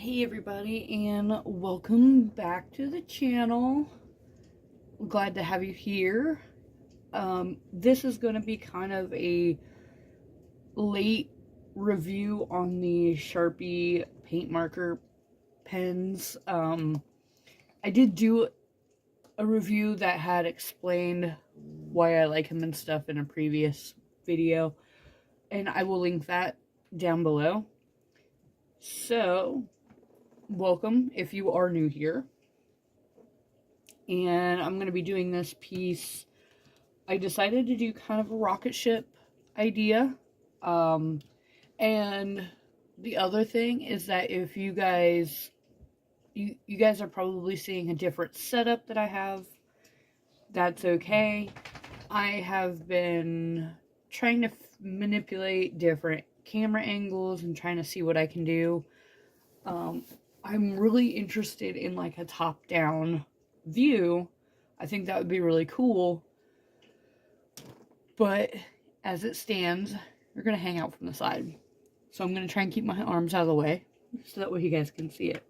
Hey everybody, and welcome back to the channel. Glad to have you here. This is going to be kind of a late review on the Sharpie paint marker pens. I did do a review that had explained why I like them and stuff in a previous video, and I will link that down below. So, welcome if you are new here. And I'm going to be doing this piece. I decided to do kind of a rocket ship idea. And the other thing is that if you guys, you guys are probably seeing a different setup that I have. That's okay. I have been trying to manipulate different camera angles and trying to see what I can do. I'm really interested in like a top-down view. I think that would be really cool. But as it stands, you're going to hang out from the side. So I'm going to try and keep my arms out of the way so that way you guys can see it.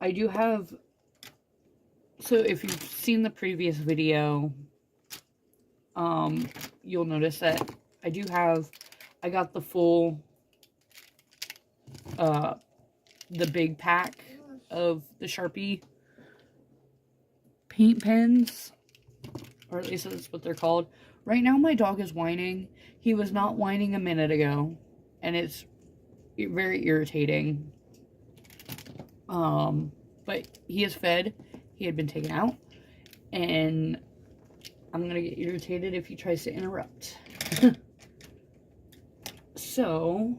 I do have, so if you've seen the previous video, you'll notice that I got the full, the big pack of the Sharpie paint pens, or at least that's what they're called. Right now my dog is whining. He was not whining a minute ago, and it's very irritating. But he is fed. He had been taken out, and I'm gonna get irritated if he tries to interrupt. So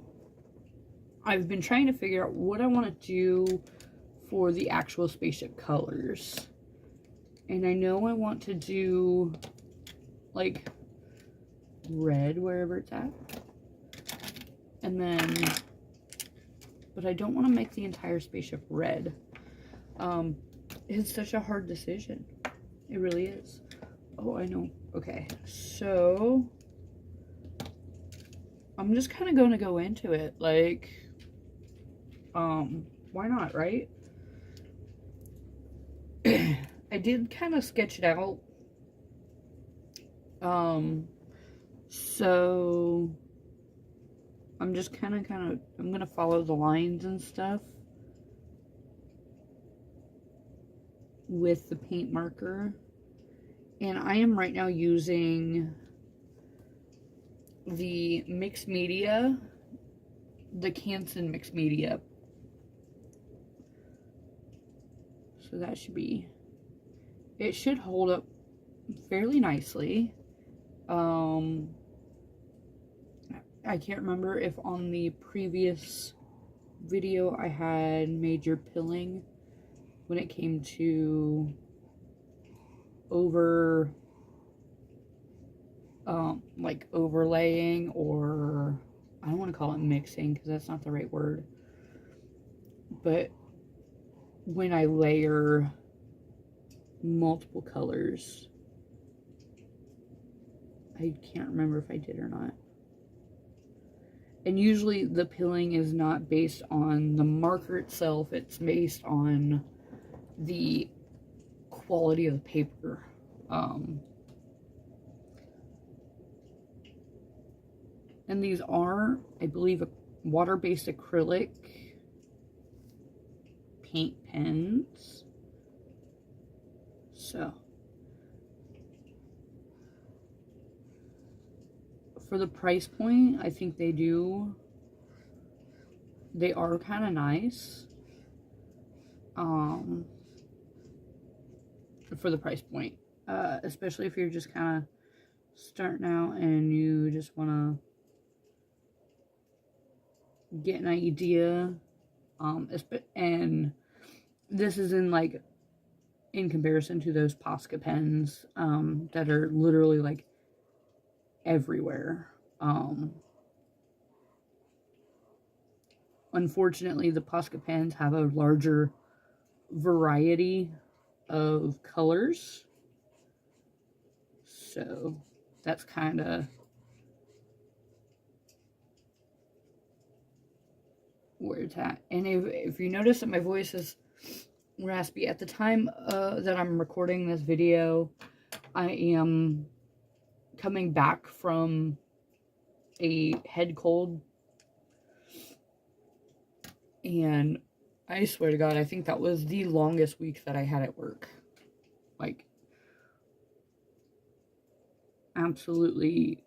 I've been trying to figure out what I want to do for the actual spaceship colors. And I know I want to do like red wherever it's at. And then, but I don't want to make the entire spaceship red. It's such a hard decision. It really is. Oh, I know. Okay, so I'm just kind of going to go into it. Like, why not, right? I did kind of sketch it out. So I'm just kind of, I'm going to follow the lines and stuff with the paint marker. And I am right now using the mixed media, the Canson mixed media. So that should be, it should hold up fairly nicely. I can't remember if on the previous video I had major pilling when it came to like overlaying, or I don't want to call it mixing because that's not the right word, but when I layer multiple colors. I can't remember if I did or not. And usually the pilling is not based on the marker itself, it's based on the quality of the paper. And these are, I believe, water-based acrylic paint pens. So, for the price point, I think they are kind of nice. For the price point, especially if you're just kind of starting out and you just want to get an idea. And this is in comparison to those Posca pens that are literally like everywhere. Unfortunately, the Posca pens have a larger variety of colors, so that's kind of where it's at. And if you notice that my voice is raspy, at the time that I'm recording this video, I am coming back from a head cold, and I swear to God, I think that was the longest week that I had at work. Like, absolutely,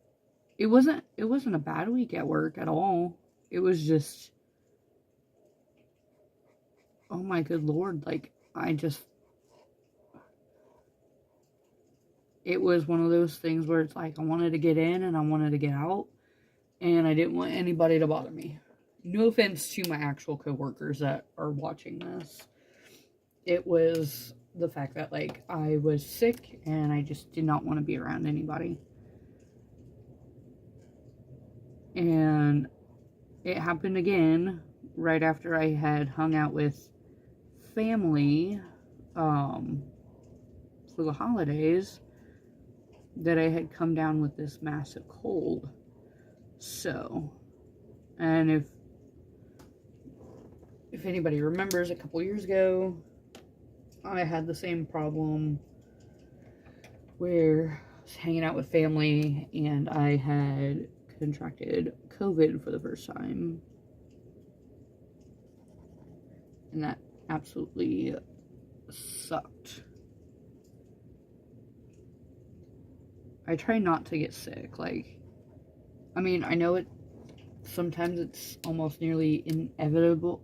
it wasn't a bad week at work at all. It was just, oh my good Lord, like, it was one of those things where it's like, I wanted to get in and I wanted to get out, and I didn't want anybody to bother me. No offense to my actual coworkers that are watching this. It was the fact that, like, I was sick and I just did not want to be around anybody. And it happened again right after I had hung out with family for the holidays, that I had come down with this massive cold. So, and if anybody remembers, a couple years ago, I had the same problem where I was hanging out with family and I had contracted COVID for the first time. And that absolutely sucked. I try not to get sick. Like, I mean, I know sometimes it's almost nearly inevitable.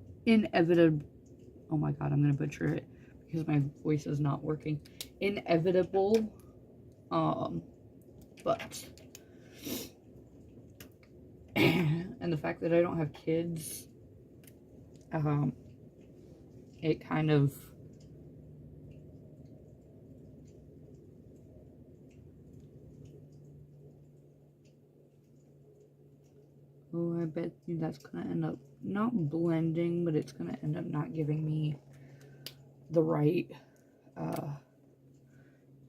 Oh my God, I'm going to butcher it because my voice is not working. Inevitable. But, and the fact that I don't have kids, it kind of, oh, I bet you that's going to end up not blending, but it's going to end up not giving me the right,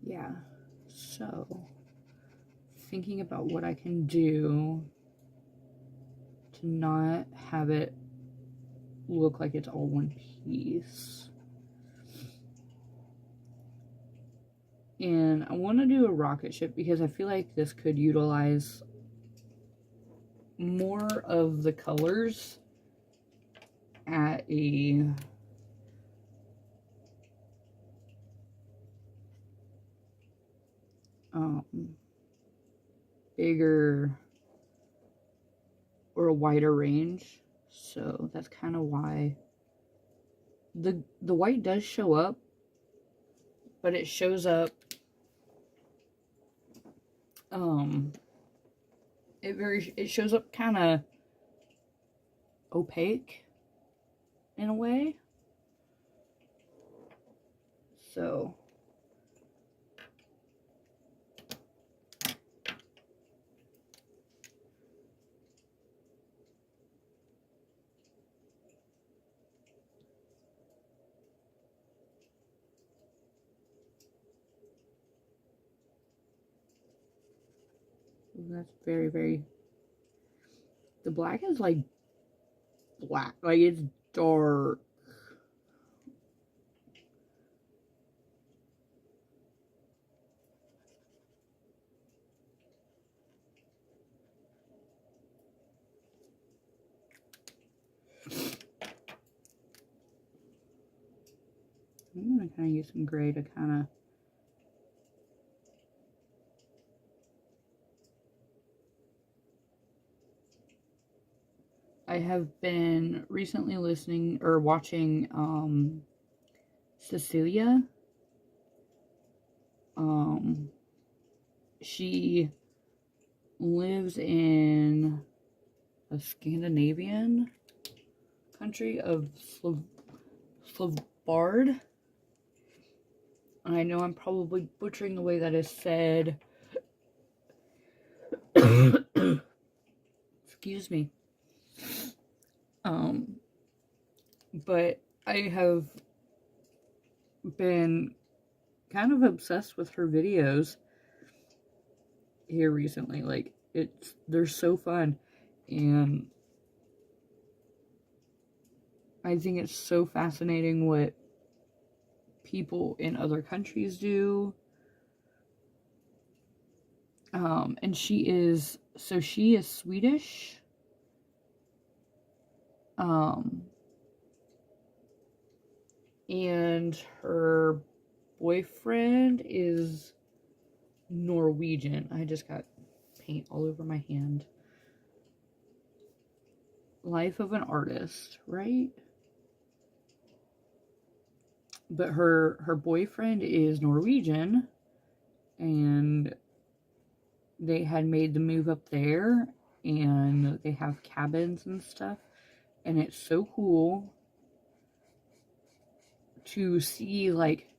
yeah. So, thinking about what I can do to not have it look like it's all one piece. And I want to do a rocket ship because I feel like this could utilize more of the colors at a bigger or a wider range. So that's kind of why the white does show up, but it shows up it shows up kind of opaque in a way. So that's very, very, the black is like black, like it's dark. I'm gonna kind of use some gray to kind of I have been recently listening or watching Cecilia. She lives in a Scandinavian country of Svalbard. I know I'm probably butchering the way that is said. Excuse me. But I have been kind of obsessed with her videos here recently. Like, they're so fun. And I think it's so fascinating what people in other countries do. And she is Swedish. And her boyfriend is Norwegian. I just got paint all over my hand. Life of an artist, right? But her boyfriend is Norwegian, and they had made the move up there, and they have cabins and stuff, and it's so cool to see like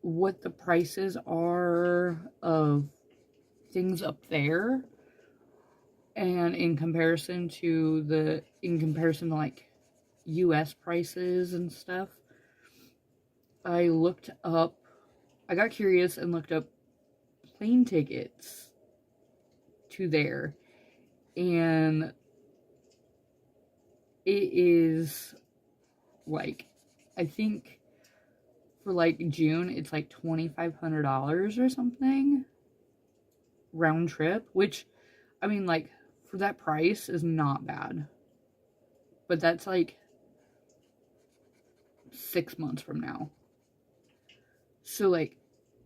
what the prices are of things up there, and in comparison to like US prices and stuff. I got curious and looked up plane tickets to there, and it is like, I think for like June it's like $2,500 or something round trip, which, I mean, like, for that price is not bad, but that's like 6 months from now. So, like,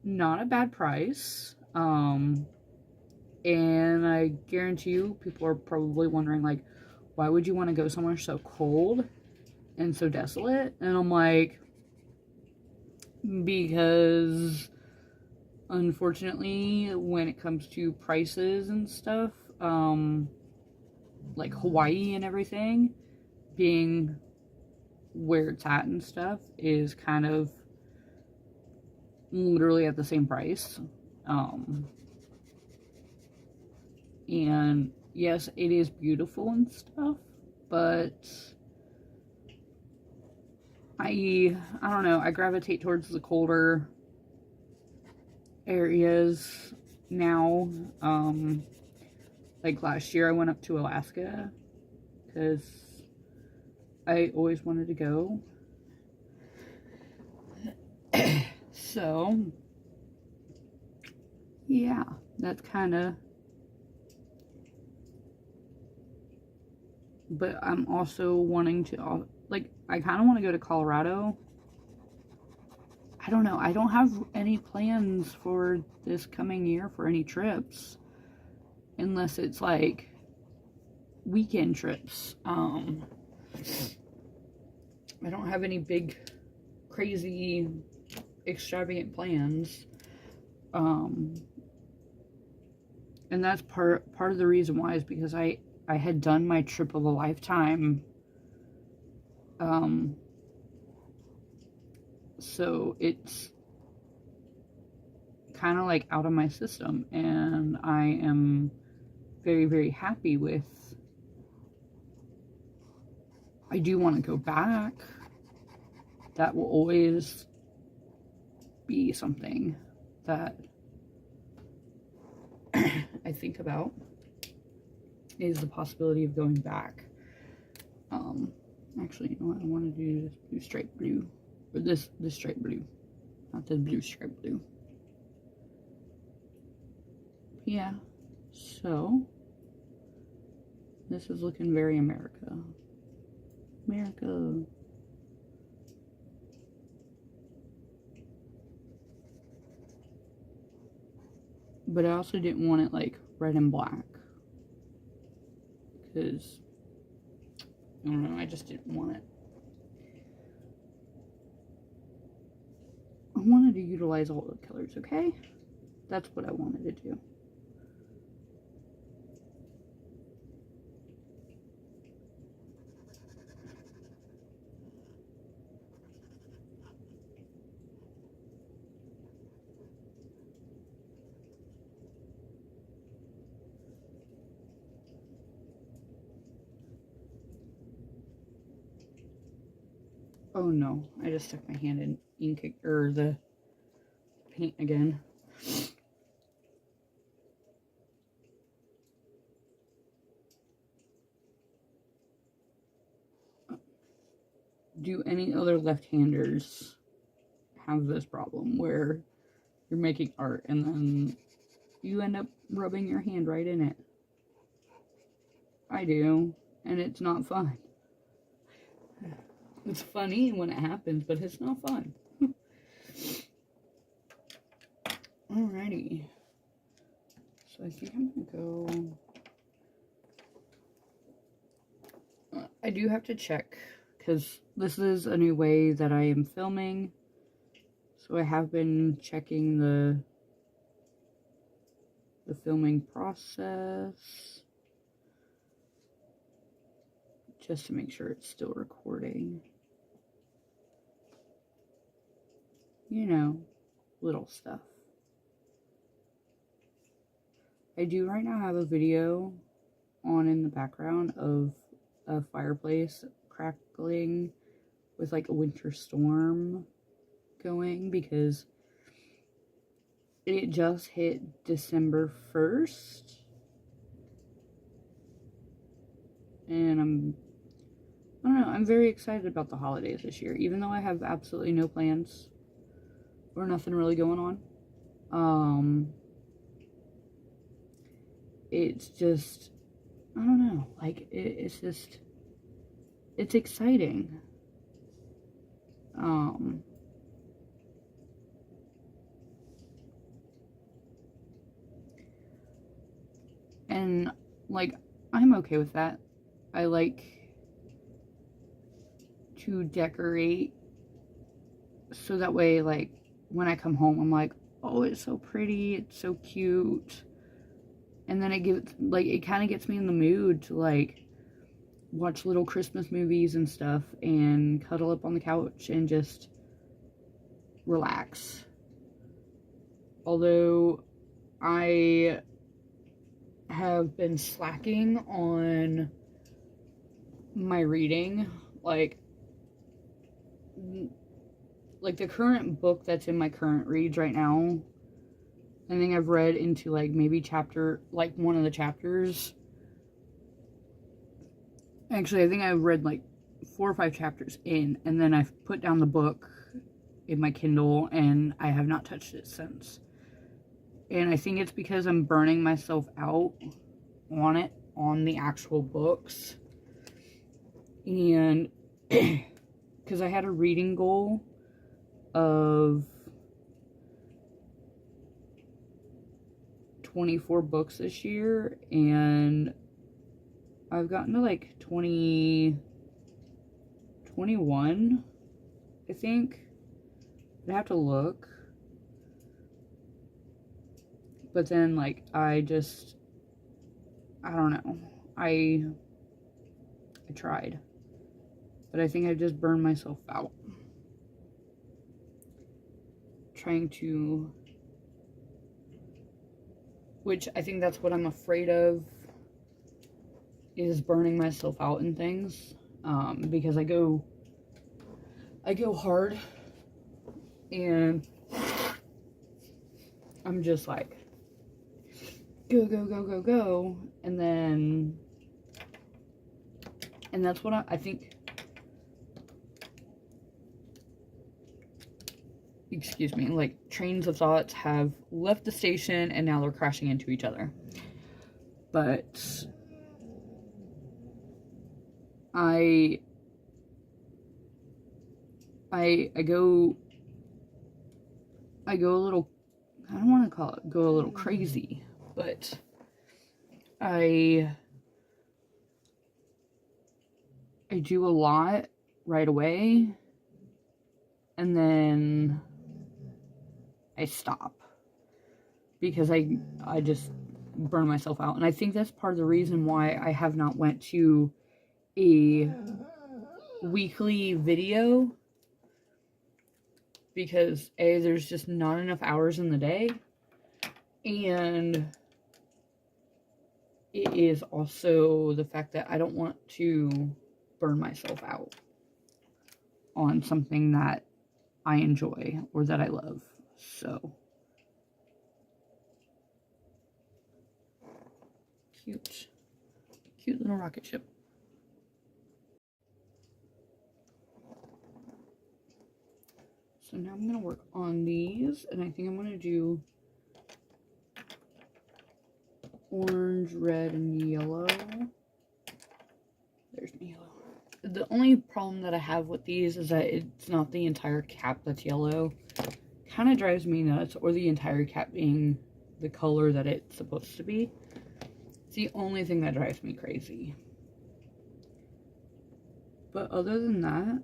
not a bad price. And I guarantee you, people are probably wondering, like, why would you want to go somewhere so cold and so desolate? And I'm like, because unfortunately, when it comes to prices and stuff, like Hawaii and everything, being where it's at and stuff, is kind of literally at the same price. And yes, it is beautiful and stuff, but I don't know, I gravitate towards the colder areas now. Like last year I went up to Alaska because I always wanted to go. So yeah, that's kind of, but I'm also wanting to, like, I kind of want to go to Colorado. I don't know, I don't have any plans for this coming year for any trips, unless it's like weekend trips. I don't have any big crazy extravagant plans, and that's part of the reason why, is because I had done my trip of a lifetime, so it's kind of like out of my system, and I am very, very happy with. I do want to go back. That will always be something that I think about, is the possibility of going back. Actually, you know what? I want to do this blue stripe blue, or this stripe blue, not the blue stripe blue. Yeah, so this is looking very America. But I also didn't want it like red and black, because I don't know, I just didn't want it. I wanted to utilize all the colors, okay? That's what I wanted to do. Oh no, I just stuck my hand in ink, or the paint again. do any other left-handers have this problem where you're making art and then you end up rubbing your hand right in it? I do, and it's not fun. It's funny when it happens, but it's not fun. Alrighty. So I think I'm gonna go... I do have to check, because this is a new way that I am filming. So I have been checking the filming process, just to make sure it's still recording. You know, little stuff. I do right now have a video on in the background of a fireplace crackling with like a winter storm going, because it just hit December 1st. And I don't know, I'm very excited about the holidays this year, even though I have absolutely no plans or nothing really going on. It's just, I don't know, like, it's just, it's exciting. And, like, I'm okay with that. I like to decorate so that way, like, when I come home, I'm like, oh, it's so pretty, it's so cute. And then it gives, like, it kind of gets me in the mood to, like, watch little Christmas movies and stuff and cuddle up on the couch and just relax. Although I have been slacking on my reading, like the current book that's in my current reads right now, I think I've read into like maybe one of the chapters. Actually, I think I've read like 4 or 5 chapters in, and then I've put down the book in my Kindle and I have not touched it since. And I think it's because I'm burning myself out on the actual books. And because I had a reading goal of 24 books this year, and I've gotten to like 21, I think. I'd have to look. But then, like, I don't know. I tried. But I think I just burned myself out. Trying to... Which I think that's what I'm afraid of, is burning myself out in things. Because I go hard. And I'm just like, go, go, go, go, go. And then, and that's what I think, excuse me, like, trains of thoughts have left the station and now they're crashing into each other. But I go a little, I don't want to call it go a little crazy, but I do a lot right away, and then I stop, because I just burn myself out. And I think that's part of the reason why I have not went to a weekly video, because A, there's just not enough hours in the day, and it is also the fact that I don't want to burn myself out on something that I enjoy or that I love. So cute little rocket ship. So now I'm going to work on these, and I think I'm going to do orange, red, and yellow. There's my yellow. The only problem that I have with these is that it's not the entire cap that's yellow. Kind of drives me nuts, or the entire cap being the color that it's supposed to be. It's the only thing that drives me crazy. But other than that,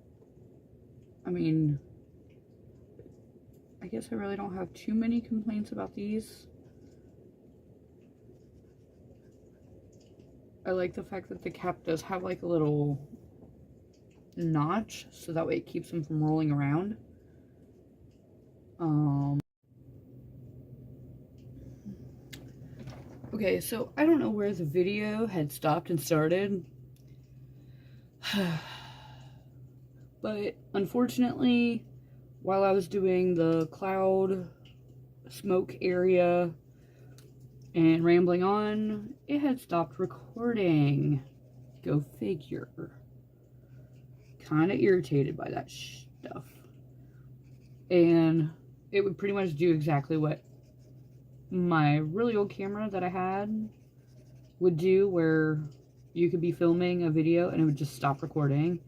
I mean, I guess I really don't have too many complaints about these. I like the fact that the cap does have like a little notch, so that way it keeps them from rolling around. Okay, so I don't know where the video had stopped and started. But unfortunately, while I was doing the cloud smoke area and rambling on, it had stopped recording. Go figure. Kind of irritated by that stuff. And it would pretty much do exactly what my really old camera that I had would do, where you could be filming a video and it would just stop recording.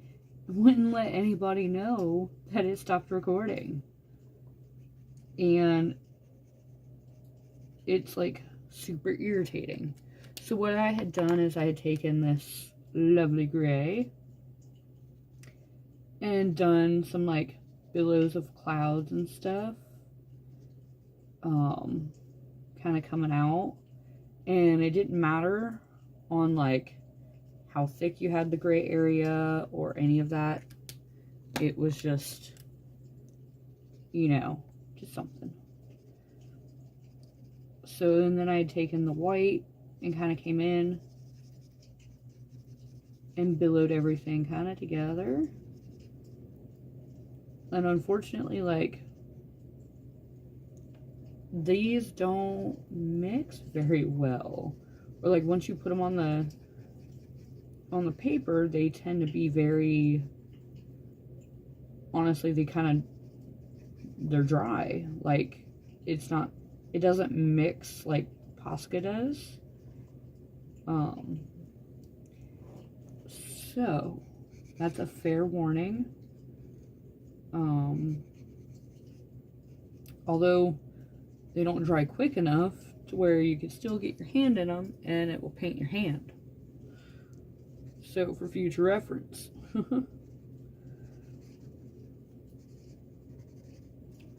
It wouldn't let anybody know that it stopped recording. And it's like super irritating. So what I had done is I had taken this lovely gray and done some like billows of clouds and stuff kind of coming out, and it didn't matter on like how thick you had the gray area or any of that. It was just, you know, just something. So and then I had taken the white and kind of came in and billowed everything kind of together. And unfortunately, like, these don't mix very well. Or like once you put them on the paper, they tend to be very, honestly, they're dry. Like, it doesn't mix like Posca does. So that's a fair warning. Although they don't dry quick enough to where you can still get your hand in them and it will paint your hand. So for future reference.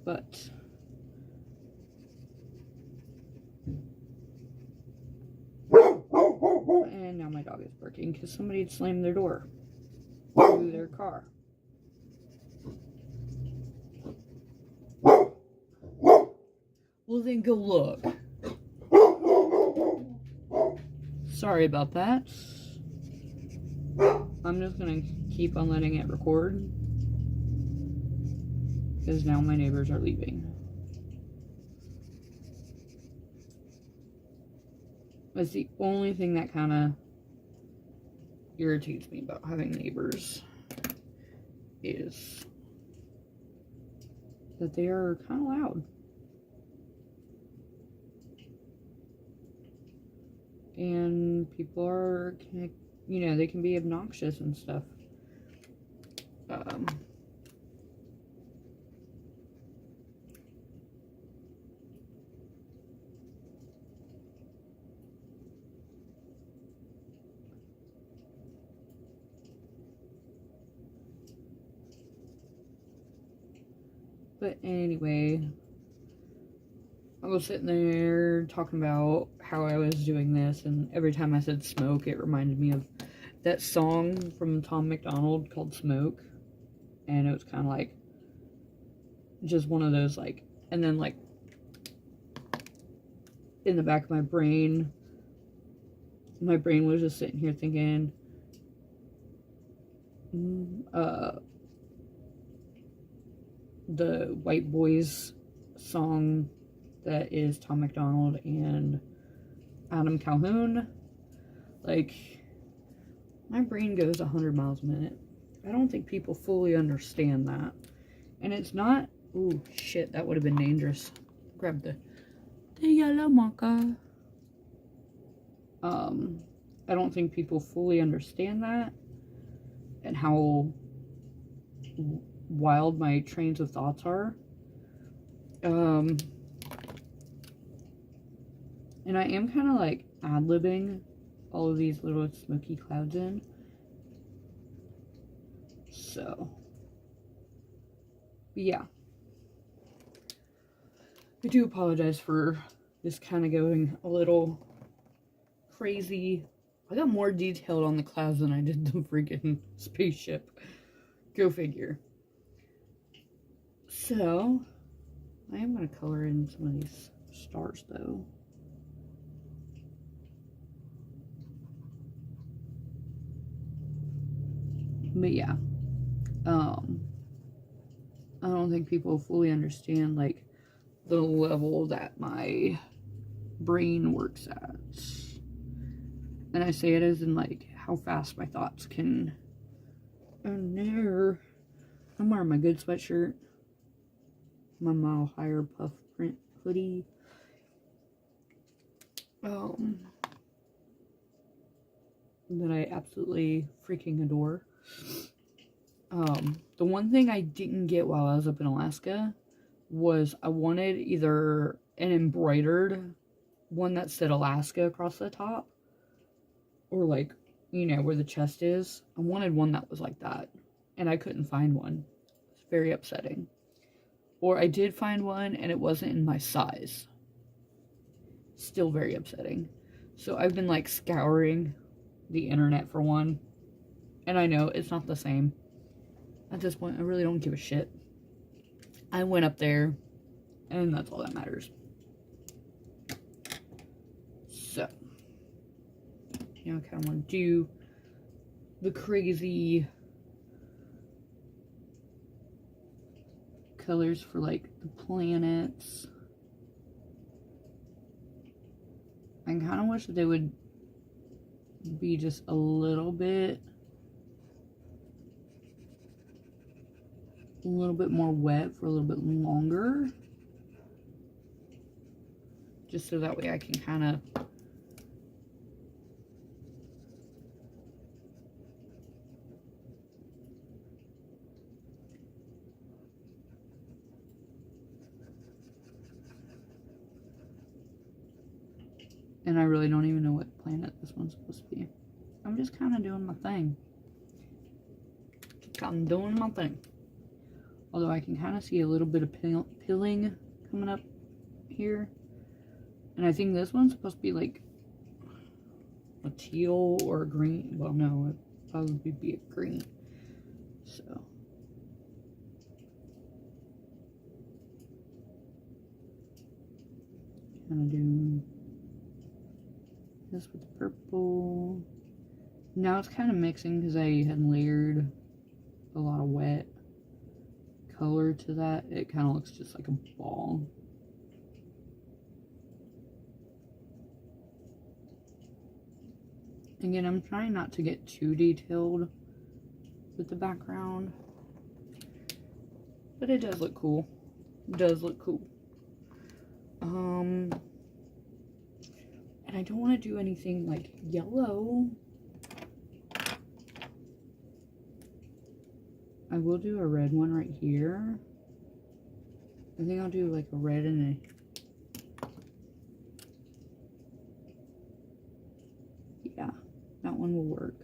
But and now my dog is barking because somebody had slammed their door through their car. Well, then go look. Sorry about that. I'm just gonna keep on letting it record because now my neighbors are leaving. That's the only thing that kind of irritates me about having neighbors, is that they are kind of loud. And people are, you know, they can be obnoxious and stuff. But anyway, I was sitting there talking about how I was doing this, and every time I said smoke, it reminded me of that song from Tom McDonald called Smoke. And it was kind of like, just one of those, like, and then like, in the back of my brain was just sitting here thinking, the White Boys song that is Tom McDonald and Adam Calhoun. Like, my brain goes 100 miles a minute. I don't think people fully understand that. And it's not Ooh, shit, that would have been dangerous. Grab the yellow marker. I don't think people fully understand that and how wild my trains of thoughts are. And I am kind of like ad-libbing all of these little smoky clouds in. So, yeah. I do apologize for this kind of going a little crazy. I got more detailed on the clouds than I did the freaking spaceship. Go figure. So, I am going to color in some of these stars though. But yeah, I don't think people fully understand like the level that my brain works at. And I say it as in like how fast my thoughts can. Oh no, I'm wearing my good sweatshirt, my Mile Higher puff print hoodie. That I absolutely freaking adore. The one thing I didn't get while I was up in Alaska was I wanted either an embroidered one that said Alaska across the top, or like, you know, where the chest is. I wanted one that was like that, and I couldn't find one. It's very upsetting. Or I did find one, and it wasn't in my size. Still very upsetting. So I've been like scouring the internet for one, and I know it's not the same. At this point, I really don't give a shit. I went up there, and that's all that matters. So, you know, I kind of want to do the crazy colors for like the planets. I kind of wish that they would be just a little bit more wet for a little bit longer, just so that way I can kind of and I really don't even know what planet this one's supposed to be. I'm just kind of doing my thing. I'm doing my thing. Although I can kind of see a little bit of pilling coming up here. And I think this one's supposed to be like a teal or a green. Well, no, it'd probably be a green. So. Kind of do this with the purple. Now it's kind of mixing because I had layered a lot of wet color to that. It kind of looks just like a ball. Again, I'm trying not to get too detailed with the background, but it does look cool. It does look cool. And I don't want to do anything like yellow. I will do a red one right here. I think I'll do like a red and a... Yeah, that one will work.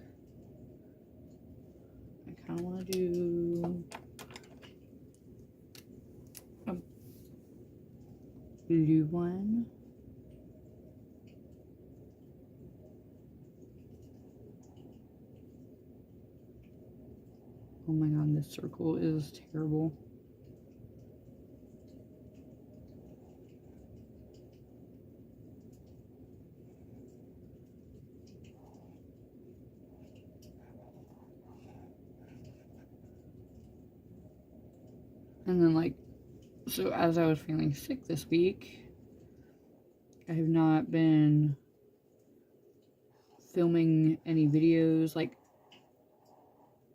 I kind of want to do a blue one. Oh my god, this circle is terrible. And then like, so as I was feeling sick this week, I have not been filming any videos, like,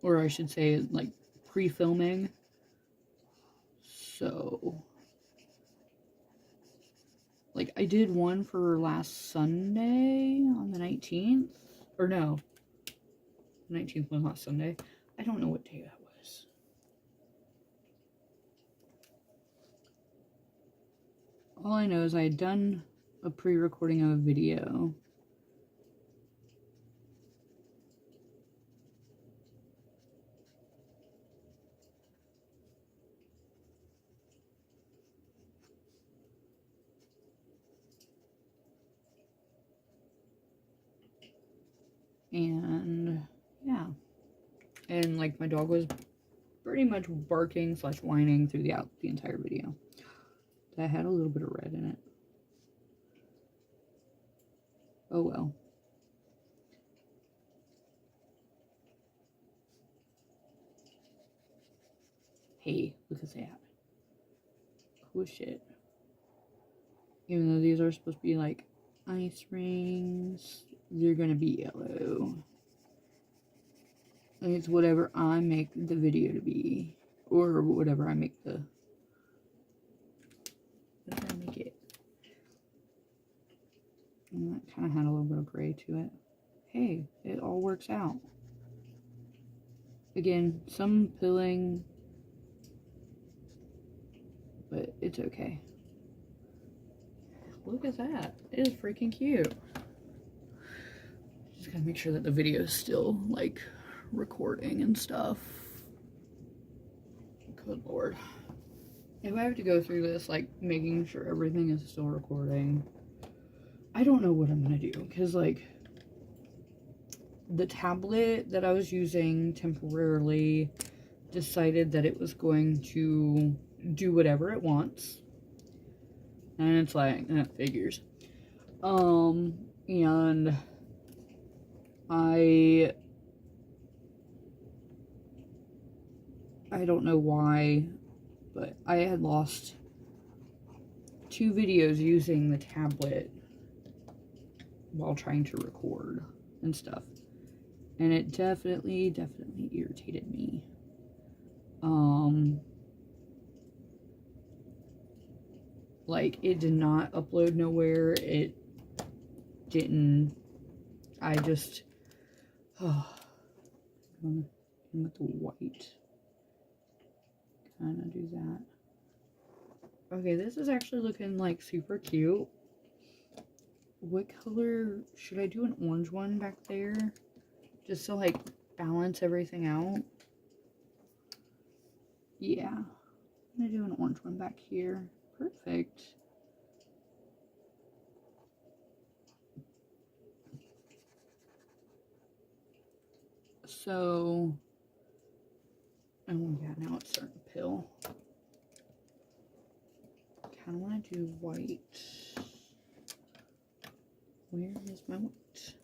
or I should say, like, pre-filming. So, like, I did one for last Sunday on the 19th. Or no, the 19th was last Sunday. I don't know what day that was. All I know is I had done a pre-recording of a video. And yeah, and like my dog was pretty much barking / whining through the entire video. That had a little bit of red in it. Oh well. Hey, look at that. Cool shit. Even though these are supposed to be like ice rings, they're gonna be yellow. And it's whatever I make the video to be. Or whatever I make the... What did I make it? And that kind of had a little bit of gray to it. Hey, it all works out. Again, some pilling, but it's okay. Look at that. It is freaking cute. Just gotta make sure that the video is still, like, recording and stuff. Good lord. If I have to go through this, like, making sure everything is still recording, I don't know what I'm gonna do. Because, like, the tablet that I was using temporarily decided that it was going to do whatever it wants. And it's like, figures. And I don't know why, but I had lost 2 videos using the tablet while trying to record and stuff. And it definitely irritated me. Like, it did not upload nowhere. It didn't. I just... I'm with the white. Kind of do that. Okay, this is actually looking, like, super cute. What color... Should I do an orange one back there? Just to, like, balance everything out. Yeah. I'm gonna do an orange one back here. Perfect. So, oh yeah, now it's starting to pill. Kind of want to do white. Where is my white?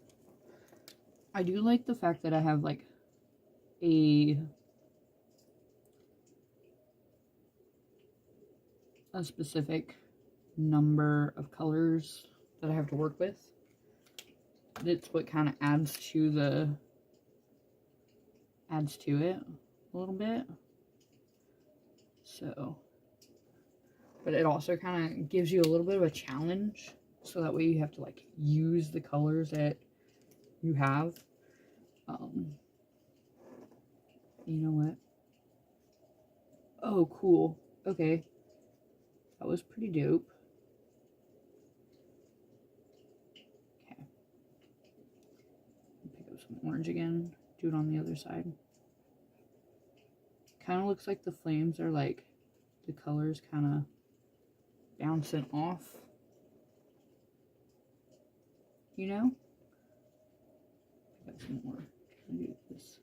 I do like the fact that I have like a specific number of colors that I have to work with. That's what kind of adds to it a little bit. So, but it also kind of gives you a little bit of a challenge, so that way you have to like use the colors that you have. You know what? Oh, cool. Okay. That was pretty dope. Okay. Pick up some orange again. Do it on the other side. Kind of looks like the flames are like, the colors kind of bouncing off. You know? Pick up some more. I'll do this.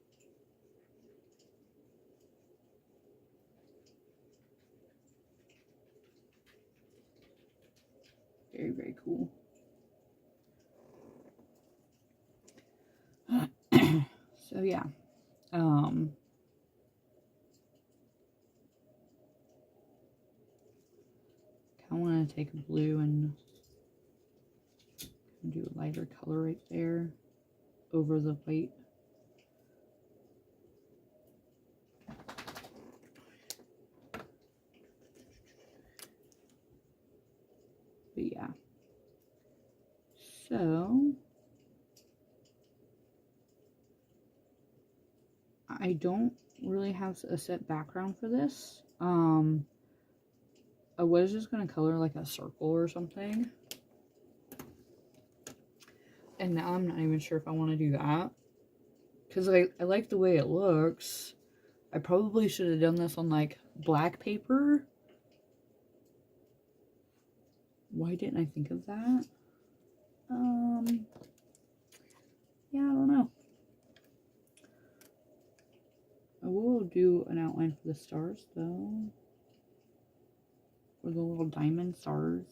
Very, very cool. So yeah. I want to take a blue and do a lighter color right there over the white. So I don't really have a set background for this. I was just going to color like a circle or something. And now I'm not even sure if I want to do that. Because I like the way it looks. I probably should have done this on like black paper. Why didn't I think of that? Yeah, I don't know. I will do an outline for the stars though. Or the little diamond stars.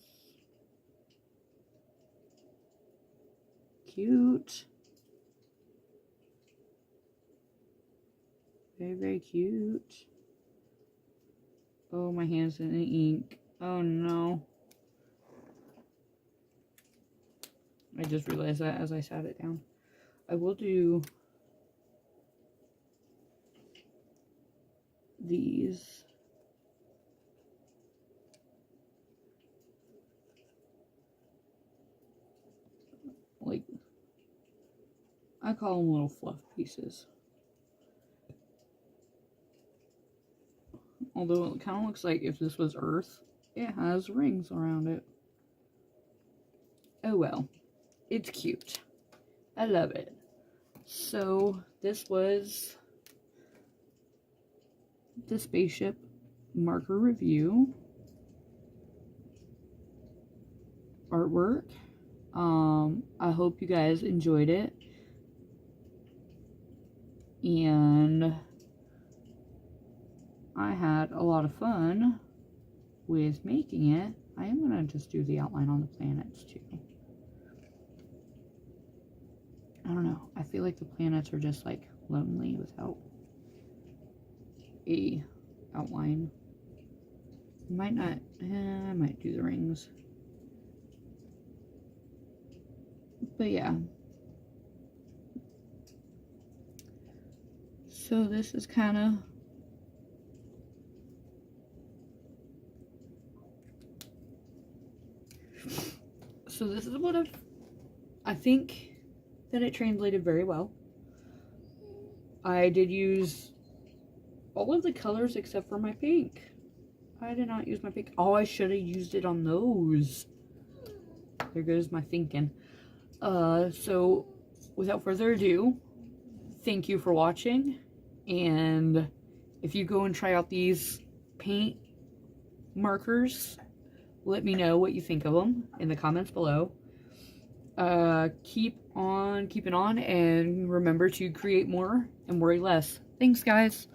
Cute. Very, very cute. Oh, my hand's in the ink. Oh no. I just realized that as I sat it down. I will do these. Like, I call them little fluff pieces. Although it kind of looks like if this was Earth, it has rings around it. Oh well, it's cute. I love it. So this was the spaceship marker review artwork. I hope you guys enjoyed it, and I had a lot of fun with making it. I am gonna just do the outline on the planets too. I don't know, I feel like the planets are just like lonely without a outline. Might not, I might do the rings. But yeah. So this is kind of what I think that it translated very well. I did use all of the colors except for my pink. I did not use my pink. Oh, I should have used it on those. There goes my thinking. So without further ado, thank you for watching, and if you go and try out these paint markers, let me know what you think of them in the comments below. Keep on keeping on, and remember to create more and worry less. Thanks, guys.